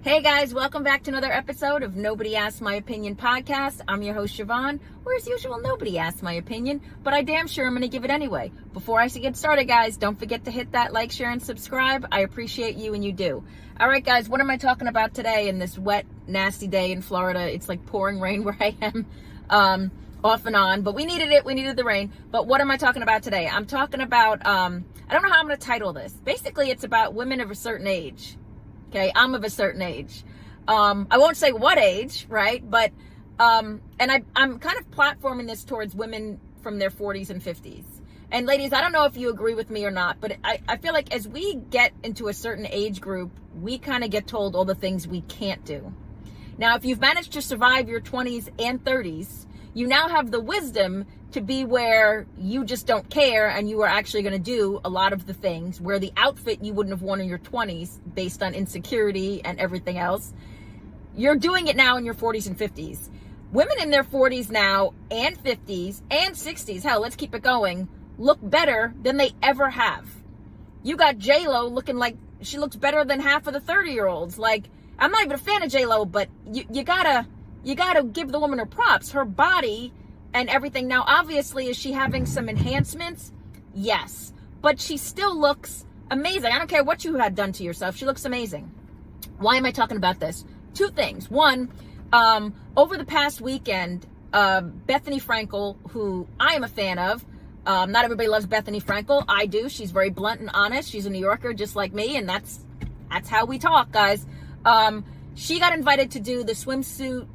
Hey guys, welcome back to another episode of Nobody Asked My Opinion podcast. I'm your host, Siobhan, where as usual, nobody asked my opinion, but I damn sure I'm going to give it anyway. Before I get started, guys, don't forget to hit that like, share, and subscribe. I appreciate you and you do. All right, guys, what am I talking about today in this wet, nasty day in Florida? It's like pouring rain where I am, off and on, but we needed it. We needed the rain. But what am I talking about today? I'm talking about, I don't know how I'm going to title this. Basically, it's about women of a certain age. Okay, I'm of a certain age. I won't say what age, right? But, and I'm kind of platforming this towards women from their 40s and 50s. And ladies, I don't know if you agree with me or not, but I feel like as we get into a certain age group, we kind of get told all the things we can't do. Now, if you've managed to survive your 20s and 30s, you now have the wisdom to be where you just don't care and you are actually going to do a lot of the things where the outfit you wouldn't have worn in your 20s based on insecurity and everything else, you're doing it now in your 40s and 50s. Women in their 40s now and 50s and 60s, hell, let's keep it going, look better than they ever have. You got J-Lo looking like she looks better than half of the 30-year-olds. Like, I'm not even a fan of J-Lo, but you gotta give the woman her props. Her body and everything. Now, obviously, is she having some enhancements? Yes. But she still looks amazing. I don't care what you had done to yourself. She looks amazing. Why am I talking about this? Two things. One, over the past weekend, Bethenny Frankel, who I am a fan of, not everybody loves Bethenny Frankel. I do. She's very blunt and honest. She's a New Yorker just like me, and that's how we talk, guys. She got invited to do the swimsuit,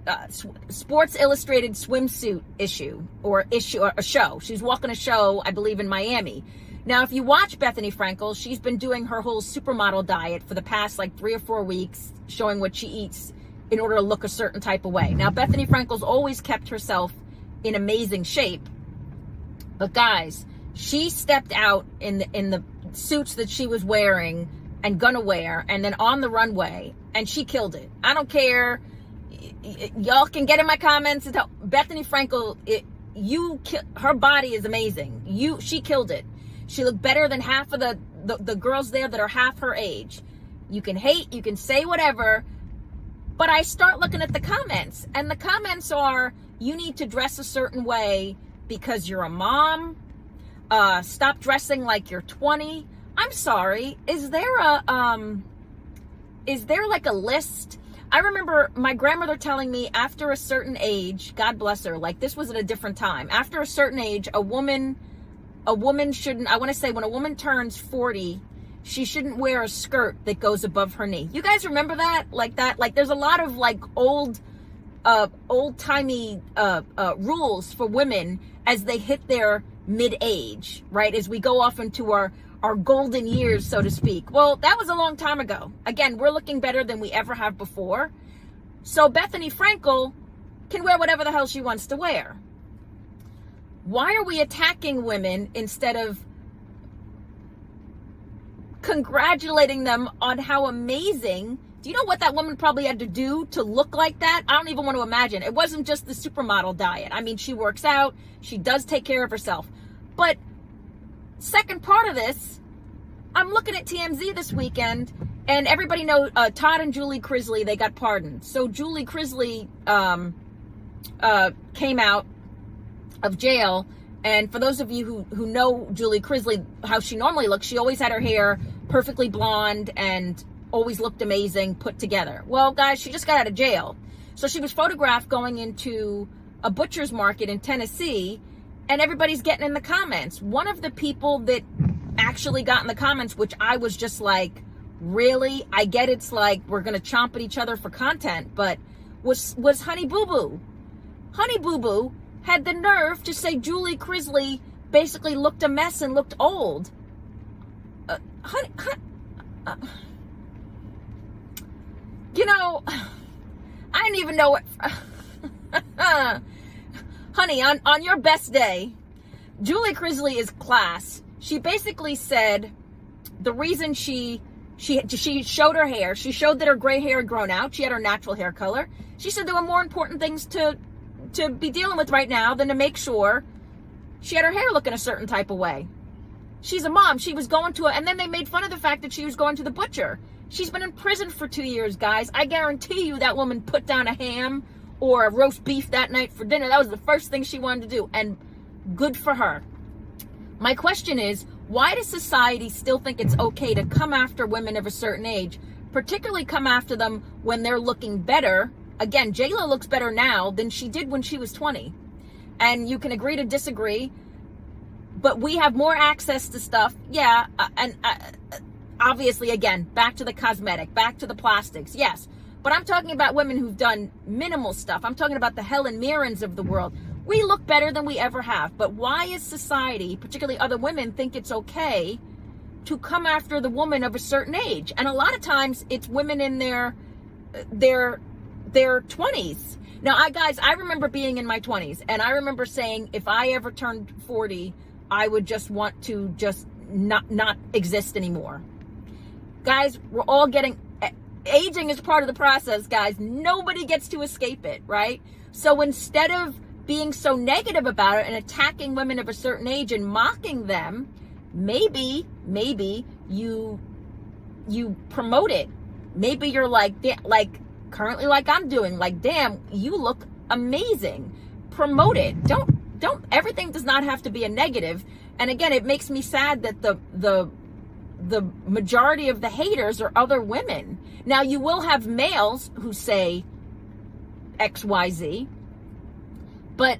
Sports Illustrated swimsuit issue or a show. She's walking a show, I believe, in Miami. Now, if you watch Bethenny Frankel, she's been doing her whole supermodel diet for the past like 3 or 4 weeks, showing what she eats in order to look a certain type of way. Now, Bethenny Frankel's always kept herself in amazing shape. But guys, she stepped out in the suits that she was wearing and gonna wear, and then on the runway, and she killed it. I don't care. Y'all can get in my comments and tell Bethenny Frankel, her body is amazing. She killed it. She looked better than half of the girls there that are half her age. You can hate, you can say whatever, but I start looking at the comments, and the comments are, you need to dress a certain way because you're a mom. Stop dressing like you're 20. I'm sorry. Is there like a list? I remember my grandmother telling me after a certain age, God bless her, like this was at a different time. After a certain age, a woman shouldn't, I want to say when a woman turns 40, she shouldn't wear a skirt that goes above her knee. You guys remember that? Like there's a lot of like old-timey rules for women as they hit their mid-age, right? As we go off into our golden years, so to speak. Well, that was a long time ago. Again, we're looking better than we ever have before. So Bethenny Frankel can wear whatever the hell she wants to wear. Why are we attacking women instead of congratulating them on how amazing? Do you know what that woman probably had to do to look like that? I don't even want to imagine. It wasn't just the supermodel diet. I mean, she works out. She does take care of herself. But second part of this, I'm looking at TMZ this weekend, and everybody knows Todd and Julie Crisley, they got pardoned. So Julie Crisley came out of jail, and for those of you who know Julie Crisley, how she normally looks, she always had her hair perfectly blonde and always looked amazing, put together. Well, guys, she just got out of jail. So she was photographed going into a butcher's market in Tennessee, and everybody's getting in the comments. One of the people that actually got in the comments, which I was just like, really? I get it's like we're going to chomp at each other for content, but was Honey Boo Boo. Honey Boo Boo had the nerve to say Julie Crisley basically looked a mess and looked old. You know, I didn't even know what... Honey, on your best day, Julie Crisley is class. She basically said the reason she showed her hair, she showed that her gray hair had grown out. She had her natural hair color. She said there were more important things to be dealing with right now than to make sure she had her hair looking a certain type of way. She's a mom. She was going to and then they made fun of the fact that she was going to the butcher. She's been in prison for 2 years, guys. I guarantee you that woman put down a ham or a roast beef that night for dinner. That was the first thing she wanted to do, and good for her. My question is, why does society still think it's okay to come after women of a certain age, particularly come after them when they're looking better? Again, J-Lo looks better now than she did when she was 20. And you can agree to disagree, but we have more access to stuff. Yeah, and obviously, again, back to the cosmetic, back to the plastics, yes. But I'm talking about women who've done minimal stuff. I'm talking about the Helen Mirrens of the world. We look better than we ever have. But why is society, particularly other women, think it's okay to come after the woman of a certain age? And a lot of times it's women in their 20s. Now, I remember being in my 20s, and I remember saying if I ever turned 40, I would just want to just not exist anymore. Guys, we're all aging is part of the process, guys. Nobody gets to escape it, right? So instead of being so negative about it and attacking women of a certain age and mocking them, maybe you promote it. Maybe you're like currently like I'm doing, like, damn, you look amazing. Promote it. Don't everything does not have to be a negative. And again, it makes me sad that the majority of the haters are other women. Now, you will have males who say XYZ, but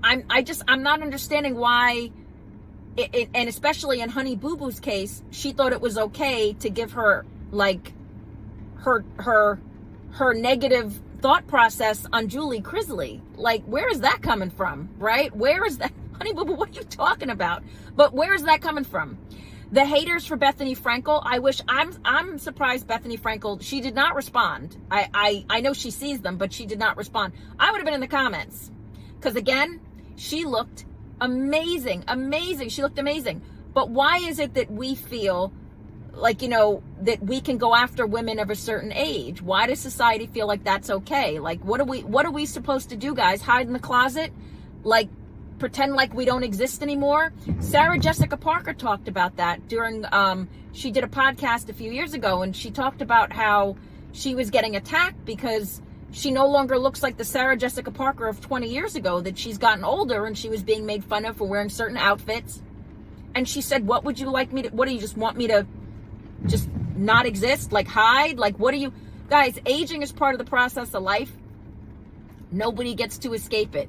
I'm not understanding why, and especially in Honey Boo Boo's case, she thought it was okay to give her like her negative thought process on Julie Crisley. Like, where is that coming from, right? Where is that? Honey Boo Boo, what are you talking about? But where is that coming from? The haters for Bethenny Frankel, I'm surprised Bethenny Frankel, she did not respond. I know she sees them, but she did not respond. I would have been in the comments. Because again, she looked amazing. She looked amazing. But why is it that we feel like, that we can go after women of a certain age? Why does society feel like that's okay? Like, what are we supposed to do, guys? Hide in the closet? Like, pretend like we don't exist anymore? Sarah Jessica Parker talked about that during, she did a podcast a few years ago, and she talked about how she was getting attacked because she no longer looks like the Sarah Jessica Parker of 20 years ago, that she's gotten older and she was being made fun of for wearing certain outfits. And she said, what do you just want me to just not exist? Like, hide? Like, what do you, guys, aging is part of the process of life. Nobody gets to escape it.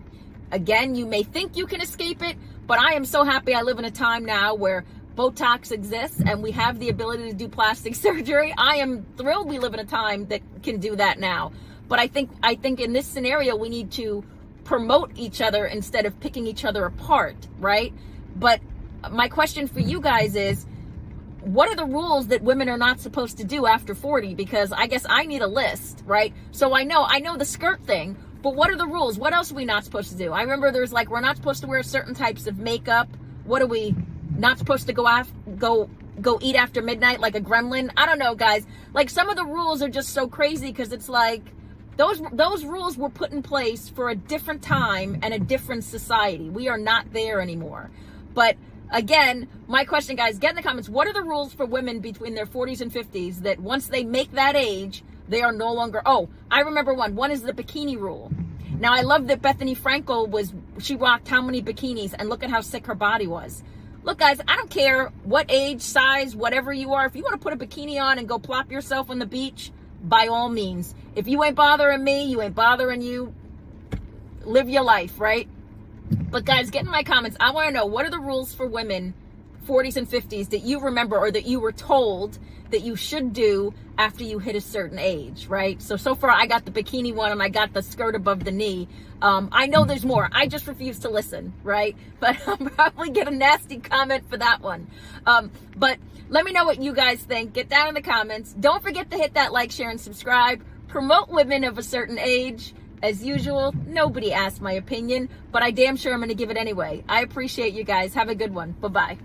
Again, you may think you can escape it, but I am so happy I live in a time now where Botox exists and we have the ability to do plastic surgery. I am thrilled we live in a time that can do that now. But I think in this scenario, we need to promote each other instead of picking each other apart, right? But my question for you guys is, what are the rules that women are not supposed to do after 40? Because I guess I need a list, right? So I know the skirt thing, but what are the rules? What else are we not supposed to do? I remember there's like, we're not supposed to wear certain types of makeup. What are we not supposed to go eat after midnight like a gremlin? I don't know, guys. Like, some of the rules are just so crazy because it's like, those rules were put in place for a different time and a different society. We are not there anymore. But again, my question, guys, get in the comments. What are the rules for women between their 40s and 50s that once they make that age, they are no longer, I remember one. One is the bikini rule. Now, I love that Bethenny Frankel she rocked how many bikinis, and look at how sick her body was. Look, guys, I don't care what age, size, whatever you are. If you want to put a bikini on and go plop yourself on the beach, by all means. If you ain't bothering me, you ain't bothering you. Live your life, right? But guys, get in my comments. I want to know, what are the rules for women 40s and 50s that you remember or that you were told that you should do after you hit a certain age, right? So far I got the bikini one and I got the skirt above the knee. I know there's more. I just refuse to listen, right? But I'll probably get a nasty comment for that one. But let me know what you guys think. Get down in the comments. Don't forget to hit that like, share, and subscribe. Promote women of a certain age. As usual, nobody asked my opinion, but I damn sure I'm going to give it anyway. I appreciate you guys. Have a good one. Bye-bye.